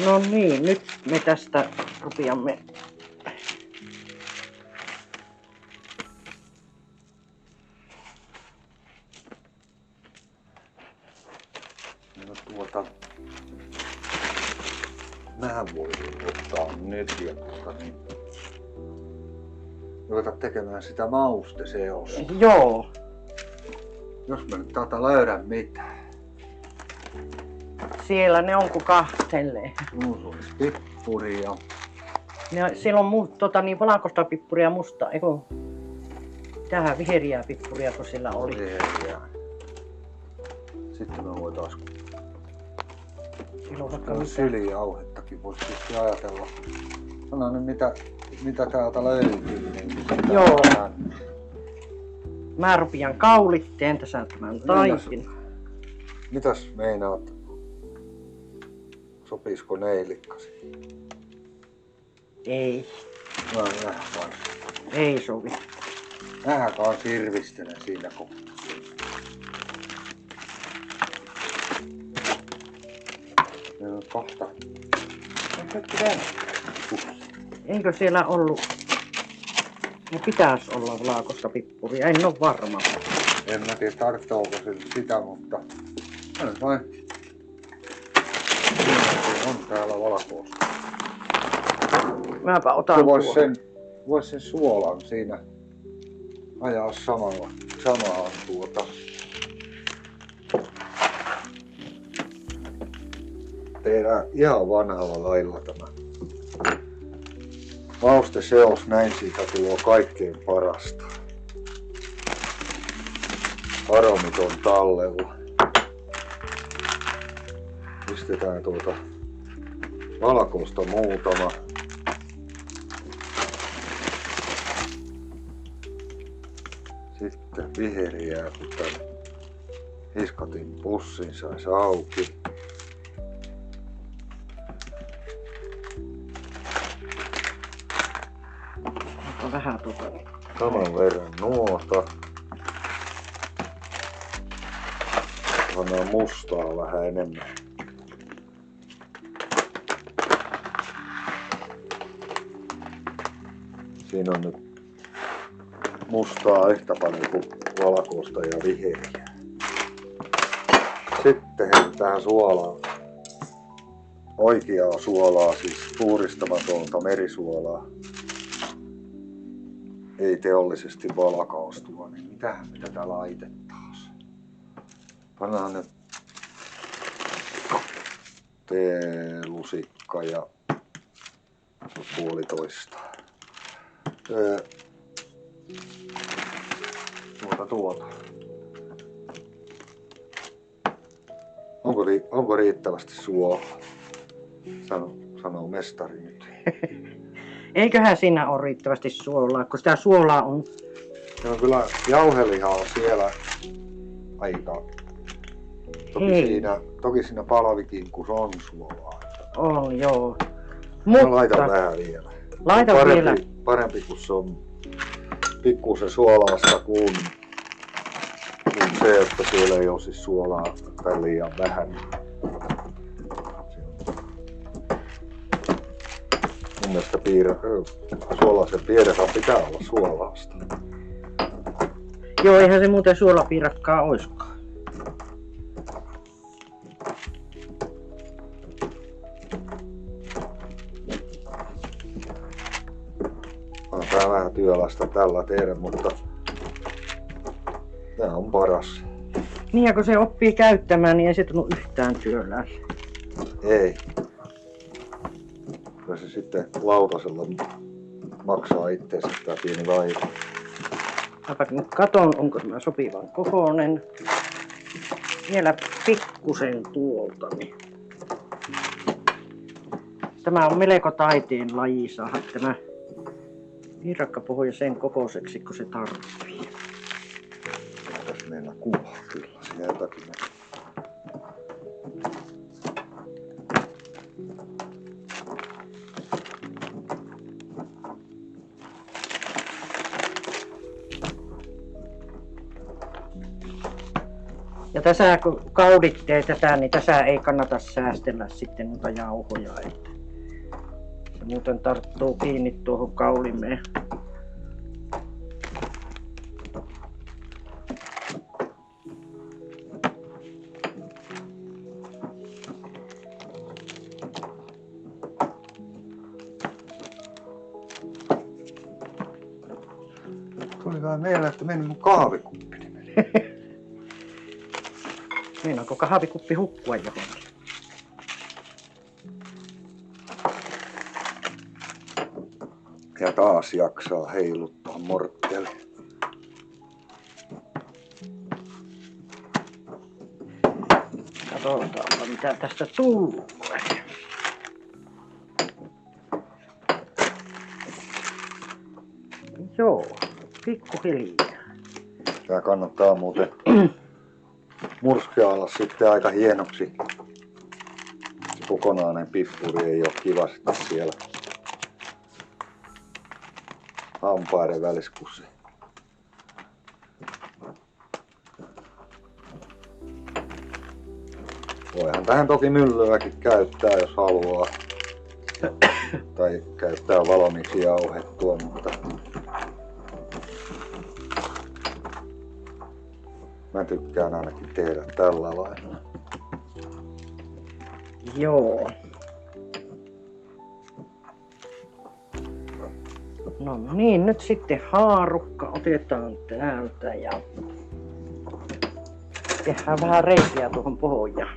No niin, nyt me tästä rupiamme. No mä voisin ottaa nyt ja ruveta tekemään sitä mausteseosta. Joo, Jos mä nyt täältä löydän mitään. Siellä ne on kun kahtelee. Se olisi pippuria. Siellä on niin valkoista pippuria ja musta. Eiku, tähän viheriä pippuria kun sillä oli. Viheriä. Sitten me voitais Siellä on vaikka mitä. sylijauhettakin voisi tietysti ajatella. Sano nyt mitä täältä löytyy. Niin Joo. Mä rupian kaulitteen tässä tämän taikin. Mitäs meinaat? Sopisiko neilikkasi? Ei. Mä nähdään vaan. Ei sovi. Mähän kans hirvistelen siinä kohtaa. Meillä on kahta. Eikö siellä ollut? Ne pitäis olla valkoista pippuria, en oo varma. En mä tiedä tarvitseeko sitä, mutta vain. On täällä valkoista. Mäpä otan Vois sen suolan siinä ajaa samaan tehdään ihan vanhalla lailla tämä mausteseos, näin siitä tulee kaikkein parasta. Aromit on tallella. Pistetään valkoista muutama. Sitten viheriää, kun tän hiskatin pussin sais auki. Vähän saman verran nuota. Pannaan mustaa vähän enemmän. Siinä on nyt mustaa yhtä paljon kuin valkoista ja viheriä. Sitten heitetään suolaa. Oikeaa suolaa, siis puuristamatonta merisuolaa. Ei teollisesti valkaustua, niin mitähän me tätä laitettaas? Pannaan nyt teelusikka ja puolitoista. Tuota. Onko riittävästi suolaa? Sanoo mestari nyt. Eiköhän siinä ole riittävästi suolaa, kun sitä suolaa on. Se on kyllä jauhelihaa siellä aika. Toki siinä palvikinkussa on suolaa. On joo. Mutta laitan vähän vielä. Laita vielä. Parempi kun se on pikkusen suolaasta kuin se, että siellä ei ole siis suolaa tai liian vähän. Mun mielestä suolaisen piirakan pitää olla suolaasta. Joo, eihän se muuten suolapiirakkaa oiskaan. On tää vähän työlästä tällä tehdä, mutta tää on paras. Niin, ja kun se oppii käyttämään, niin ei se tunnu yhtään työlällä. Ei. Kyllä se sitten lautasella maksaa itseensä tää pieni vaiva. Mäpä nyt katon, onko tämä sopivan kokoinen. Vielä pikkusen tuolta. Niin. Tämä on melko taiteen laji saada tämä piirakkapohja sen kokoiseksi, kun se tarvitsee. Tässä meillä kuvaa kyllä, siinä jotakin näkyy. Ja tässä kun kauditte tätä, niin tässä ei kannata säästellä sitten noita jauhoja. Että se muuten tarttuu kiinni tuohon kaulimeen. Tuli vähän mieleen, että meni mun kahvikuppi. Meinaanko kahvikuppi hukkua johonkin? Ja taas jaksaa heiluttaa mortteli. Katsotaanpa mitä tästä tulee. Joo, pikkuhiljaa. Tää kannattaa muuten murskealla sitten aika hienoksi. Se kokonainen pippuri ei oo kiva sitten siellä hampaiden välissä, kun se voihan tähän toki myllyäkin käyttää, jos haluaa. Tai käyttää valmiiksi jauhettua, mutta mä tykkään ainakin tehdä tällä lailla. Joo. No niin, nyt sitten haarukka otetaan täältä ja tehdään vähän reikiä tuohon pohjaan.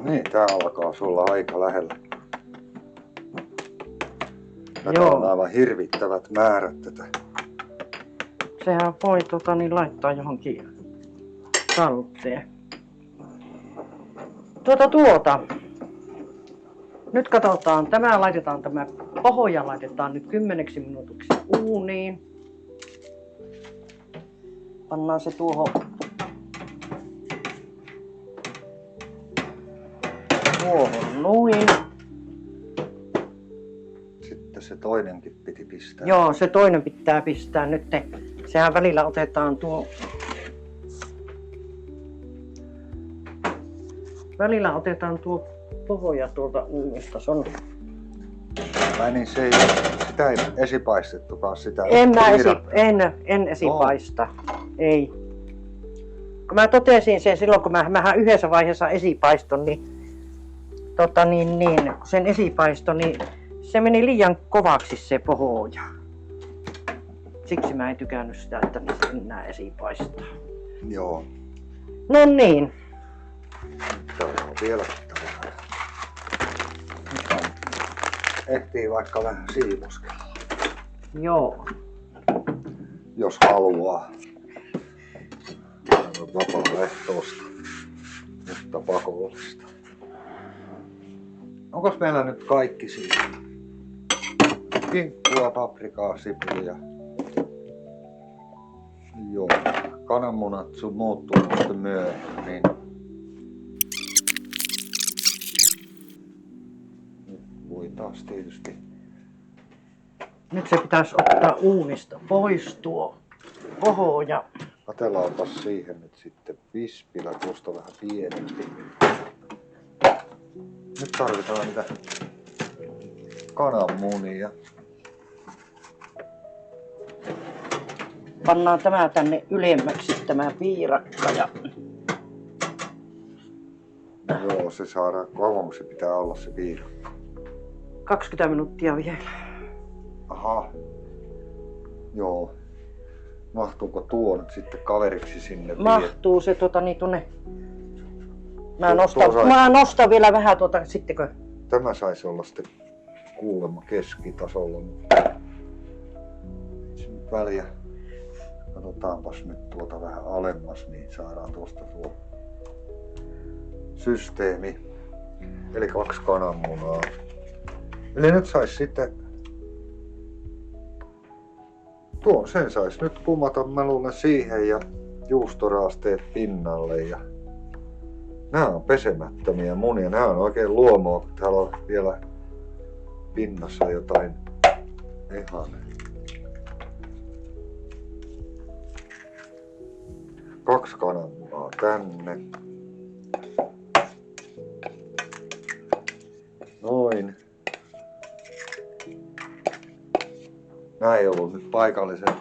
Niin, tää alkaa olla aika lähellä. Tätä Joo. on aivan hirvittävät määrät tätä. Sehän voi laittaa johonkin talteen. Nyt katsotaan, tämä pohja laitetaan nyt 10 minuutiksi uuniin. Pannaan se tuohon noin. Sitten se toinenkin piti pistää. Joo, se toinen pitää pistää nyt. Sehän välillä otetaan tuo pohja tuolta uunista. Se on... Ai niin, sitä ei esipaistettukaan sitä. En esipaista. Ei. Kun mä totesin sen silloin, kun mähän yhdessä vaiheessa esipaiston, niin sen esipaisto, niin se meni liian kovaksi se pohja. Siksi mä en tykännyt sitä, että niitä enää esipaistaa. Joo. No niin. Tää on vielä vähän. Ehtii vaikka vähän siivoskella. Joo. Jos haluaa. On vapaaehtoista, mutta pakollista. Onkos meillä nyt kaikki siinä? Kinkkua, paprikaa, sipulia. Joo. Kananmunat sun muuttuu sitten myöhemmin. Nyt voi taas tietysti. Nyt se pitäisi ottaa uunista pois tuo pohja. Katsellaanpas siihen nyt sitten vispilä, tuosta vähän pienempi. Nyt tarvitaan niitä kananmunia. Pannaan tämä tänne ylemmäksi, tämä piirakka. Joo, se saadaan. Kauanko se pitää olla se piirakka? 20 minuuttia vielä. Aha. Joo. Mahtuuko tuo nyt sitten kaveriksi sinne? Mahtuu se tuonne. Tuo Mä nostan vielä vähän sittenkö. Tämä saisi olla sitten kuulemma keskitasolla. Nyt väliä. Katsotaanpas nyt tuota vähän alemmas, niin saadaan tuosta tuo systeemi. Eli 2 kananmunaa. Eli nyt sais sitten sen sais nyt kumata, mä luulen, siihen ja juustoraasteet pinnalle. Ja nämä on pesemättömiä munia. Nämä on oikein luomoa, kun täällä on vielä pinnassa jotain ihan. 2 kananmunaa tänne. Noin. Nää ei ollut nyt paikallisen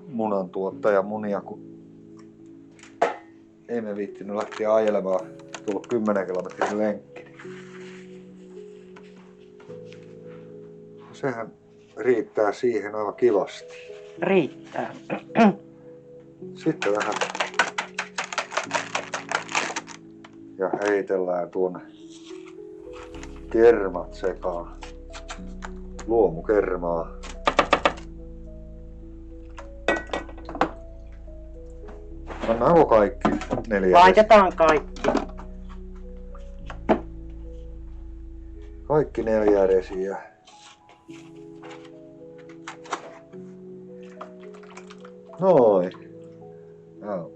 munantuottajan munia, kun ei me viittinyt lähteä ajelemaan. Tullut 10 kilometrin lenkki. Sehän riittää siihen aivan kivasti. Riittää. Sitten vähän ja heitellään tuonne kermat sekaan. Luomukermaa. Pannaanko kaikki 4? Laitetaan kaikki. Kaikki 4 resiä. Noin. Tää on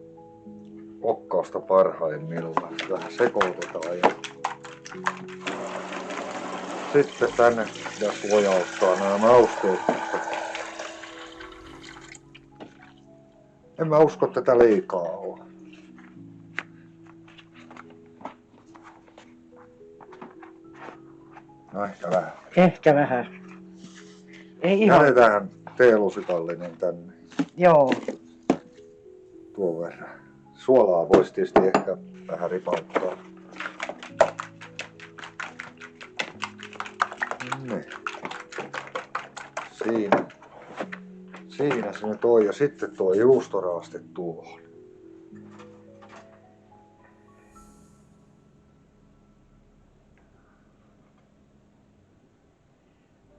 kokkausta parhaimmillaan. Vähän sekoitetaan ja sitten tänne pitäisi lojauttaa nämä mausteet. En mä usko tätä liikaa olla. No ehkä vähän. Ehkä vähän. Ei ihan. Jätetään teelusikallinen tänne. Joo. Tuon verran. Suolaa voisi tietysti ehkä vähän ripauttaa. Niin. Siinä se nyt on. Ja sitten tuo juustoraaste tuohon.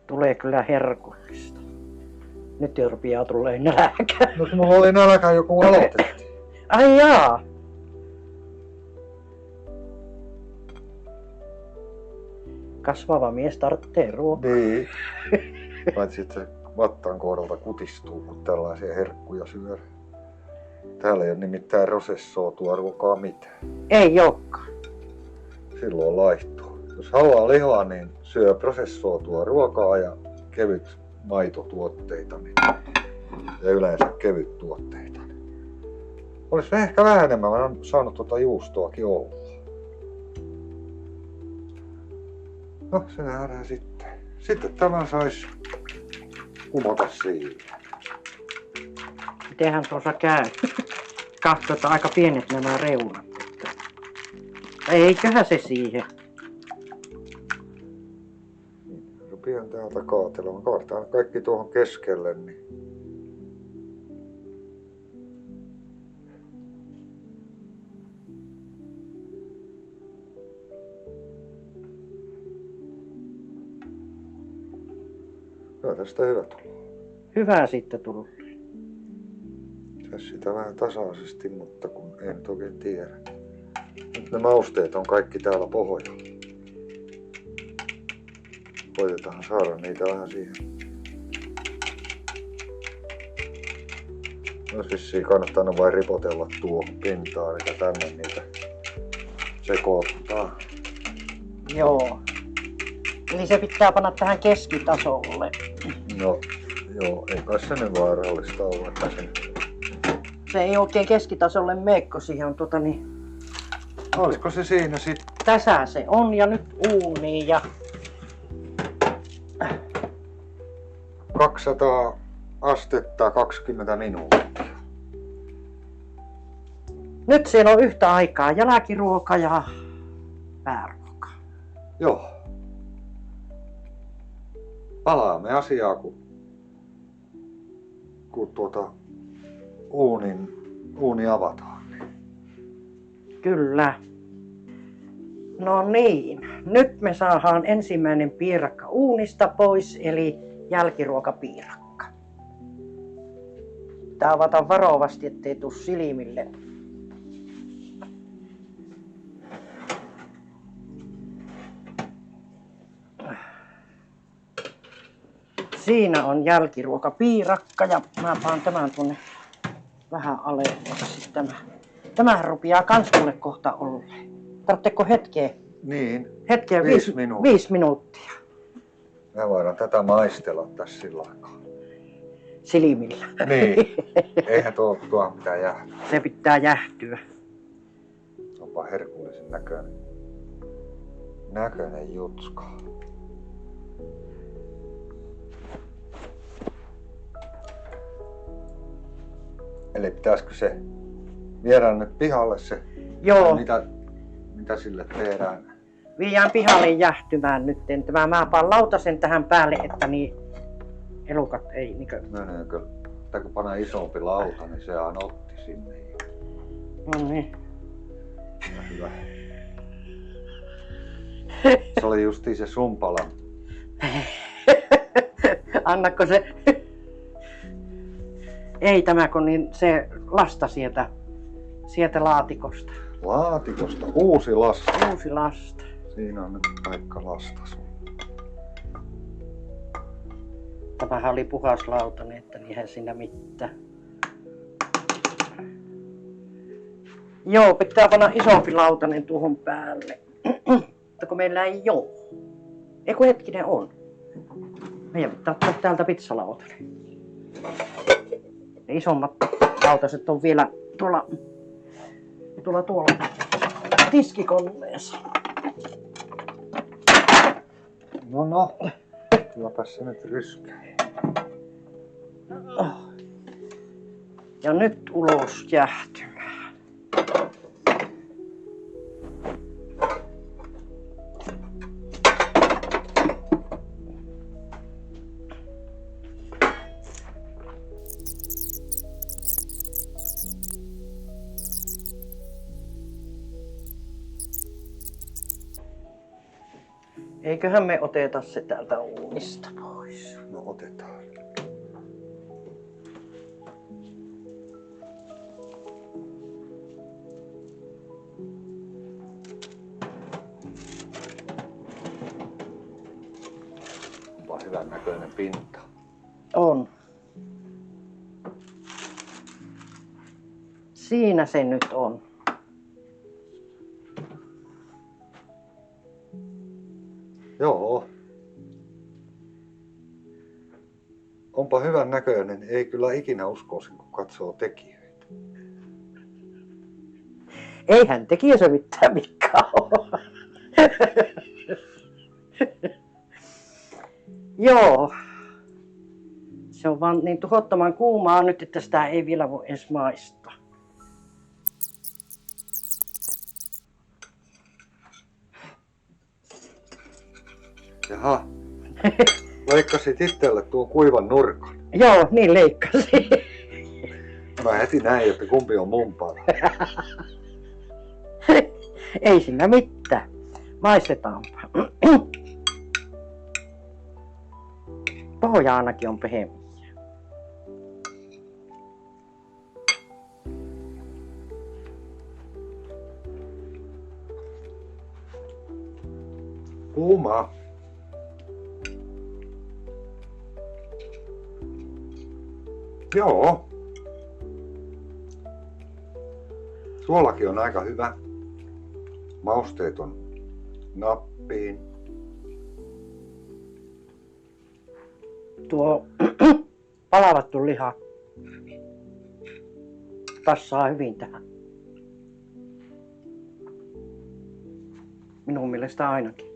Tulee kyllä herkullista. Nyt jo rupeaa tulee nälkä. No kun mulla oli nälkä joku aloitettiin. Ai jaa. Kasvava mies tarvitsee ruokaa. Niin. Paitsi että se vattan kohdalta kutistuu, kun tällaisia herkkuja syö. Täällä ei ole nimittäin prosessoitua ruokaa mitään. Ei olekaan. Silloin laihtuu. Jos haluaa lihaa, niin syö prosessoitua ruokaa ja kevyt maitotuotteita. Ja yleensä kevyt tuotteita. Olisi ehkä vähän enemmän. Mä oon saanut tuota juustoakin olla. No, se nähdään sitten. Sitten tämä sais kumota siihen. Mitenhän tuossa käy? Katsotaan, aika pienet nämä reunat. Eiköhän se siihen. Rupean täältä kaatelemaan. Kaadetaan kaikki tuohon keskelle. Niin kyllä tästä hyvä tulee. Hyvä sitten tullut. Tässä sitä vähän tasaisesti, mutta kun en toki tiedä. Nyt ne mausteet on kaikki täällä pohjalla. Koitetaan saada niitä vähän siihen. Olisi vissiin kannattanut vain ripotella tuohon pintaan, eikä tänne niitä sekoittaa. Joo. Eli se pitää panna tähän keskitasolle. No, joo, ei kai se nyt vaarallista ole, että Se ei oikein keskitasolle mene, kun siihen on Olisiko se siinä sitten? Tässä se on ja nyt uuniin ja 200 astetta 20 minuuttia. nyt siellä on yhtä aikaa jälkiruoka ja pääruoka. Joo. Palaamme asiaa, kun uuni avataan. Kyllä. No niin, nyt me saadaan ensimmäinen piirakka uunista pois, eli jälkiruokapiirakka. Tää avataan varovasti, ettei tuu silmille. Siinä on jälkiruokapiirakka ja mä paan tämän tuonne vähän alemmaksi. Tämähän rupeaa kans mulle kohta olleen. Tarvitseeko hetkeä? Niin. Hetkeä, 5 minuuttia. 5 minuuttia. Mä voidaan tätä maistella tässä sillä aikaa. Silmillä. Niin. Eihän tuo mitään jäähdä. Se pitää jähtyä. Onpa herkullisen näköinen jutska. Eli pitäisikö se viedä nyt pihalle se? Joo. Mitä sille tehdään? viedään pihalle jähtymään nyt. Mä paan lautasen tähän päälle, että niin elukat ei niinkö... Meneekö? Tai kun panee isompi lauta, niin sehän otti sinne. No niin. Hyvä. Se oli justiin se sumpala. Annako se? Ei tämä kun niin se lasta sieltä laatikosta. Laatikosta? Uusi lasta. Uusi lasta. Siinä on nyt paikka lastas. Tämähän oli puhas lautanen, että eihän siinä mitään. Joo, pitää panna isompi lautanen tuohon päälle. Mutta kun meillä ei oo. Eiku hetkinen on. Meidän pitää ottaa täältä pizzalautanen. Ne isommat lautaset on vielä tuolla tiskikoneessa. No. Kylläpäs se nyt ryskää. Ja nyt ulos jähtymään. Eiköhän me oteta se täältä uunista pois. No otetaan. Onpa hyvän näköinen pinta. On. Siinä se nyt on. Joo. Onpa hyvän näköinen. Ei kyllä ikinä uskoisi, kun katsoo tekijöitä. Eihän tekijöissä mitään mikään ole. Joo. Se on vaan niin tuhottoman kuumaa nyt, että sitä ei vielä voi edes maistaa. Jaha. Leikkasit itselle tuon kuivan nurkan. Joo, niin leikkasin. Mä heti näin, että kumpi on mun pala. Ei siinä mitään. Maistetaanpa. Pohja ainakin on pehmeä. Kuumaa. Joo. Suolakin on aika hyvä. Mausteet on nappiin. Tuo palavattu liha passaa hyvin tähän. Minun mielestä ainakin.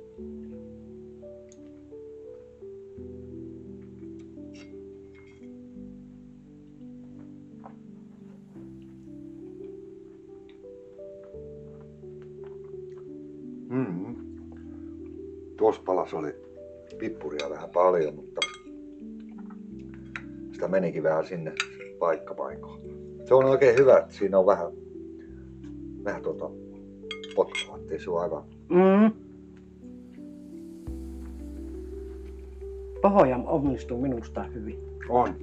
Tuossa palassa oli pippuria vähän paljon, mutta sitä menikin vähän sinne paikkapaikoon. Se on oikein hyvä, että siinä on vähän potkua, ettei se ole aivan... Pohja onnistuu minusta hyvin. On.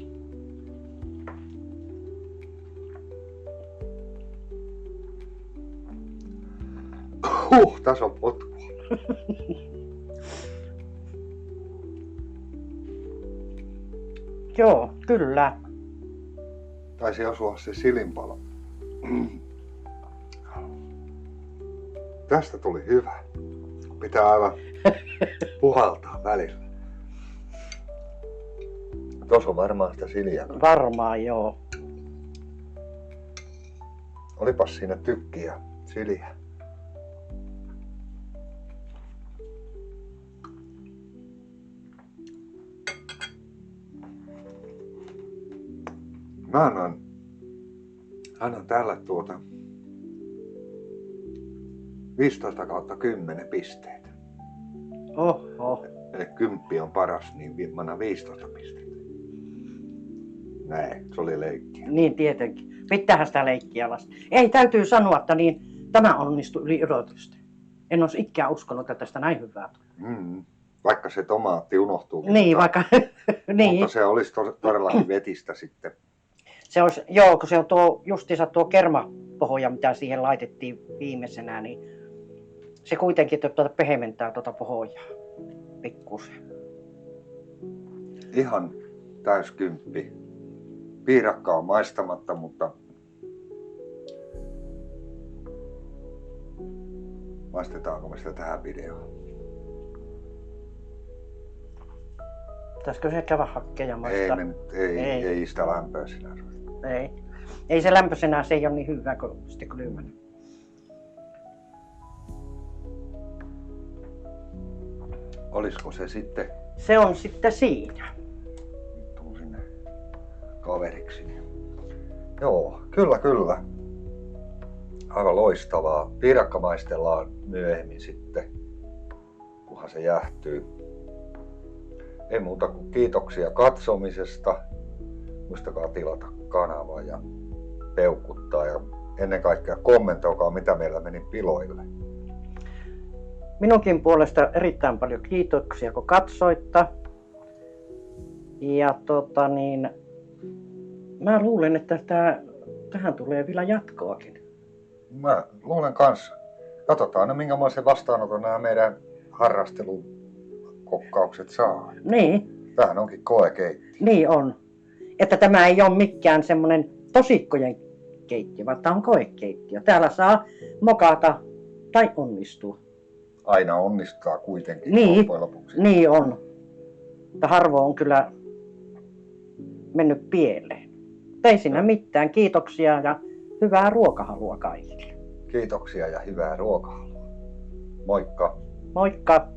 Tässä on potkua. Joo, kyllä. Taisi osua se silinpala. Tästä tuli hyvä. Pitää aivan puhaltaa välillä. Tuossa on varmaan sitä siljaa. Varmaan joo. Olipas siinä tykkiä siljaa. Mä annan tälle 15/10 pisteet. Oho. Eli 10 on paras, niin mä annan 15 pistettä. Näin, se oli leikki. Niin tietenkin. Pitäähän sitä leikkiä laskea. Ei, täytyy sanoa, että niin, tämä onnistui yli odotusten. En olisi ikään uskonut, että tästä näin hyvää tulee. Vaikka se tomaatti unohtuu. Niin, vaikka... niin. Mutta se olisi todellakin vetistä sitten. Se olisi, joo, kun se on tuo, justiinsa tuo kermapohja, mitä siihen laitettiin viimeisenä, niin se kuitenkin pehmentää tuota pohjaa pikkusen. Ihan täys 10. Piirakka on maistamatta, mutta maistetaanko me sitä tähän videoon? Pitäisikö se käydä hakkeja maistaa? Ei sitä lämpöä sinänsä. Ei se lämpöisenä, se ei ole niin hyvä kuin sitten kylmänä. Olisiko se sitten? Se on sitten siinä. Nyt tuun sinne kaveriksi. Joo, kyllä. Aivan loistavaa. Piirakka maistellaan myöhemmin sitten, kunhan se jäähtyy. Ei muuta kuin kiitoksia katsomisesta. Muistakaa tilata kanava ja peukuttaa ja ennen kaikkea kommentoikaa, mitä meillä meni piloille. Minunkin puolesta erittäin paljon kiitoksia, kun katsoitte. Ja mä luulen, että tähän tulee vielä jatkoakin. Mä luulen kanssa. Katsotaan, minkälaisen vastaanoton nämä meidän harrastelukokkaukset saa. Niin. Tämähän onkin koekeittiö. Niin on. Että tämä ei ole mikään semmoinen tosikkojen keittiö, vaan tämä on koekeittiö. Täällä saa mokata tai onnistua. Aina onnistaa kuitenkin loppujen lopuksi. Niin on. Mutta harvoin on kyllä mennyt pieleen. Ei siinä mitään. Kiitoksia ja hyvää ruokahalua kaikille. Kiitoksia ja hyvää ruokahalua. Moikka! Moikka!